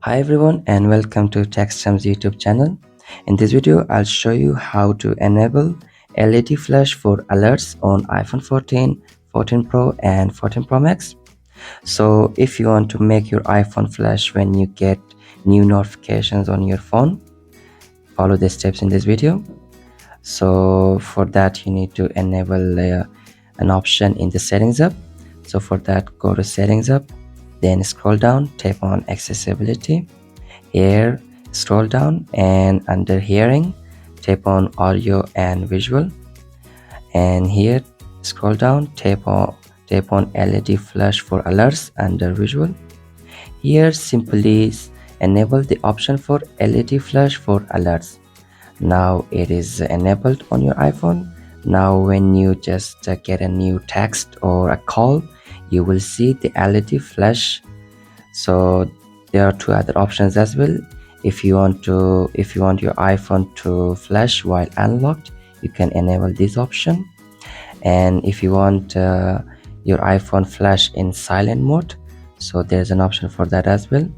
Hi everyone and welcome to TechStream's YouTube channel. In this video, I'll show you how to enable LED flash for alerts on iPhone 14, 14 Pro and 14 Pro Max. So if you want to make your iPhone flash when you get new notifications on your phone, follow the steps in this video. So for that you need to enable an option in the settings app. So for that, go to settings app, then scroll down, tap on accessibility. Here scroll down and under hearing tap on audio and visual, and here scroll down, tap on LED flash for alerts under visual. Here simply enable the option for LED flash for alerts. Now it is enabled on your iPhone. Now when you just get a new text or a call, you will see the LED flash. So there are two other options as well. If you want your iPhone to flash while unlocked, you can enable this option. And if you want your iPhone flash in silent mode, so there's an option for that as well.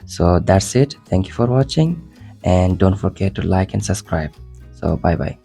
So that's it. Thank you for watching, and don't forget to like and subscribe. So bye bye.